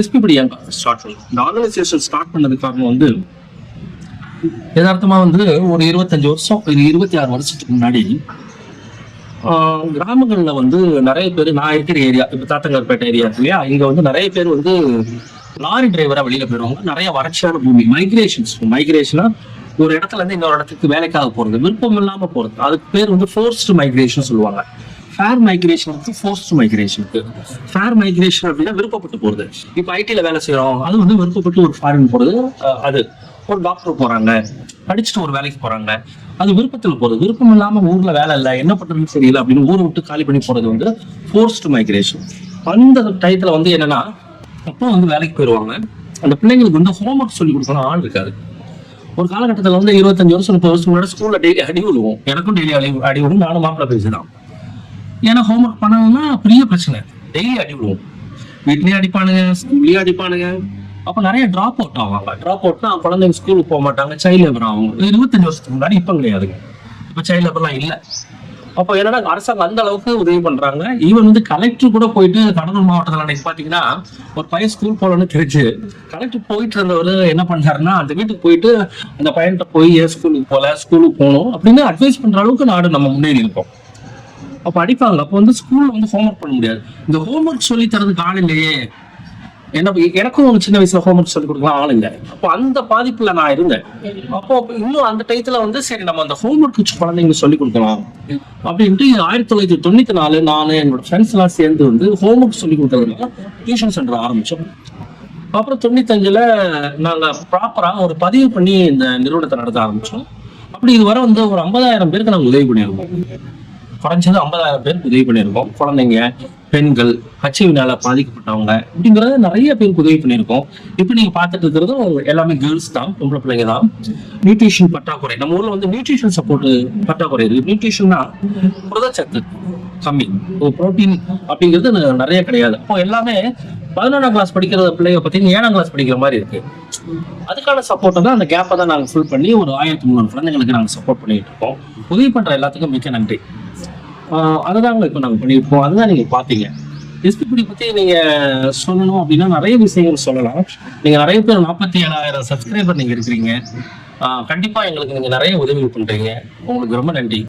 SPB ஏன் start பண்ணி இந்த ஆர்கனைசேஷன் ஸ்டார்ட் பண்ணது காரணம் வந்து யதார்த்தமா வந்து ஒரு 25 வருஷம் 26 வருஷத்துக்கு முன்னாடி கிராமங்கள்ல வந்து நிறைய பேர் நான் இருக்கிற ஏரியா இப்ப தாத்தங்கார்பேட்டை ஏரியா இல்லையா, இங்க வந்து நிறைய பேர் வந்து லாரி டிரைவரா வெளியில போயிருவாங்க. நிறைய வறட்சியான பூமி, மைக்ரேஷனா ஒரு இடத்துல இருந்து இன்னொரு இடத்துக்கு வேலைக்காக போறது, விருப்பம் இல்லாம போறது, அதுக்கு பேர் வந்து ஃபோர்ஸ்டு மைக்ரேஷன் சொல்லுவாங்க. ஃபேர் மைக்ரேஷனுக்கு ஃபோர்ஸ்டு மைக்ரேஷனுக்கு. ஃபேர் மைக்ரேஷன் அப்படின்னா விருப்பப்பட்டு போறது. இப்ப ஐடில வேலை செய்யறோம், அது வந்து விருப்பப்பட்டு ஒரு ஃபாரின் போறது. அது ஒரு டாக்டர் போறாங்க, படிச்சுட்டு ஒரு வேலைக்கு போறாங்க, அது விருப்பத்தில் போறது. விருப்பம் இல்லாம ஊர்ல வேலை இல்லை, என்ன பண்றதுன்னு தெரியல அப்படின்னு ஊரை விட்டு காலி பண்ணி போறது வந்து ஃபோர்ஸ்டு மைக்ரேஷன். அந்த டயத்துல வந்து என்னன்னா, அப்போ வந்து வேலைக்கு போயிடுவாங்க. அந்த பிள்ளைங்களுக்கு வந்து ஹோம்ஒர்க் சொல்லி கொடுக்கணும் ஆள் இருக்காது. ஒரு காலகட்டத்தில் வந்து 25 வருஷம் 30 வருஷம் முன்னாடி ஸ்கூல்ல டெய்லி அடி விழுவோம். எனக்கும் டெய்லி அடி விழுவும். நானும் மாப்பிள்ள பேசுதான். ஏன்னா ஹோம்ஒர்க் பண்ணணும்னா பெரிய பிரச்சனை, டெய்லி அடி விழுவோம். வீட்லயே அடிப்பானுங்க, ஸ்கூல்லயே அடிப்பானுங்க. அப்ப நிறைய டிராப் அவுட் ஆவாங்க. டிராப் அவுட்னா குழந்தைங்க ஸ்கூலுக்கு போக மாட்டாங்க, சைல்ட் லேபர் ஆகும். 25 வருஷத்துக்கு முன்னாடி இப்ப கிடையாதுங்க. இப்ப சைல்ட் லேபர்லாம் இல்லை. அப்போ என்னன்னா அரசாங்கம் அந்த அளவுக்கு உதவி பண்றாங்க. ஈவன் வந்து கலெக்டர் கூட போயிட்டு கடலூர் மாவட்டத்தில் அன்னைக்கு பாத்தீங்கன்னா ஒரு பையன் ஸ்கூல் போகலன்னு தெரிஞ்சு கலெக்டர் போயிட்டு இருந்தவர் என்ன பண்ணாருன்னா, அந்த வீட்டுக்கு போயிட்டு அந்த பையன்கிட்ட போய் ஏன் ஸ்கூலுக்கு போகணும் அப்படின்னு அட்வைஸ் பண்ற அளவுக்கு நாடு நம்ம முன்னேறி இருக்கோம். அப்ப அடிப்பாங்க. அப்போ வந்து ஸ்கூல்ல வந்து ஹோம்ஒர்க் பண்ண முடியாது. இந்த ஹோம்ஒர்க் சொல்லி தரதுக்கு ஆள் இல்லையே. எனக்கும் சின்ன வயசுல ஹோம்ஒர்க் சொல்லி கொடுக்கலாம் ஆள் இல்லை. அப்போ அந்த பாதிப்புல நான் இருந்தேன். அப்போ இன்னும் அந்த டயத்துல வந்து சரி நம்ம அந்த ஹோம்ஒர்க் குழந்தைங்க சொல்லி கொடுக்கலாம் அப்படின்ட்டு 1994 நான் என்னோட ஃப்ரெண்ட்ஸ் எல்லாம் சேர்ந்து வந்து ஹோம்ஒர்க் சொல்லி கொடுக்கறதுனால டியூஷன் சென்டர் ஆரம்பிச்சோம். அப்புறம் 95ல நாங்க ப்ராப்பரா ஒரு பதிவு பண்ணி இந்த நிறுவனத்தை நடத்த ஆரம்பிச்சோம். அப்படி இதுவரை வந்து ஒரு 50,000 பேருக்கு நாங்க உதவி பண்ணியிருக்கோம். குறைஞ்சது 50,000 பேருக்கு உதவி பண்ணியிருக்கோம். குழந்தைங்க, பெண்கள், ஹெச்ஐவினால பாதிக்கப்பட்டவங்க அப்படிங்கறது நிறைய பேருக்கு உதவி பண்ணியிருக்கோம். இப்ப நீங்க பார்த்துட்டு இருக்கிறது எல்லாமே கேர்ள்ஸ் தான், பொம்பளை பிள்ளைங்க தான். நியூட்ரிஷன் பற்றாக்குறை, நம்ம ஊர்ல வந்து நியூட்ரிஷன் சப்போர்ட் பற்றாக்குறை இருக்கு. நியூட்ரிஷன்னா புரதச்சத்து கம்மி, புரோட்டீன் அப்படிங்கிறது நிறைய கிடையாது. அப்போ எல்லாமே 11ஆம் கிளாஸ் படிக்கிற பிள்ளைங்க பார்த்தீங்கன்னா 7ஆம் கிளாஸ் படிக்கிற மாதிரி இருக்கு. அதுக்கான சப்போர்ட்டை தான், அந்த கேப்பை தான் நாங்கள் ஃபில் பண்ணி ஒரு 1300 குழந்தைங்களுக்கு நாங்கள் சப்போர்ட் பண்ணிட்டு இருக்கோம். உதவி பண்ற எல்லாத்துக்கும் மிக்க நன்றி. அதுதான் இப்போ நாங்கள் பண்ணியிருக்கோம். அதுதான் நீங்க பாத்தீங்க. எஸ்பிபி பத்தி நீங்க சொல்லணும் அப்படின்னா நிறைய விஷயங்கள் சொல்லலாம். நீங்க நிறைய பேர் 47,000 சப்ஸ்கிரைபர் நீங்க இருக்கிறீங்க. கண்டிப்பா எங்களுக்கு நீங்க நிறைய உதவி பண்றீங்க. உங்களுக்கு ரொம்ப நன்றி.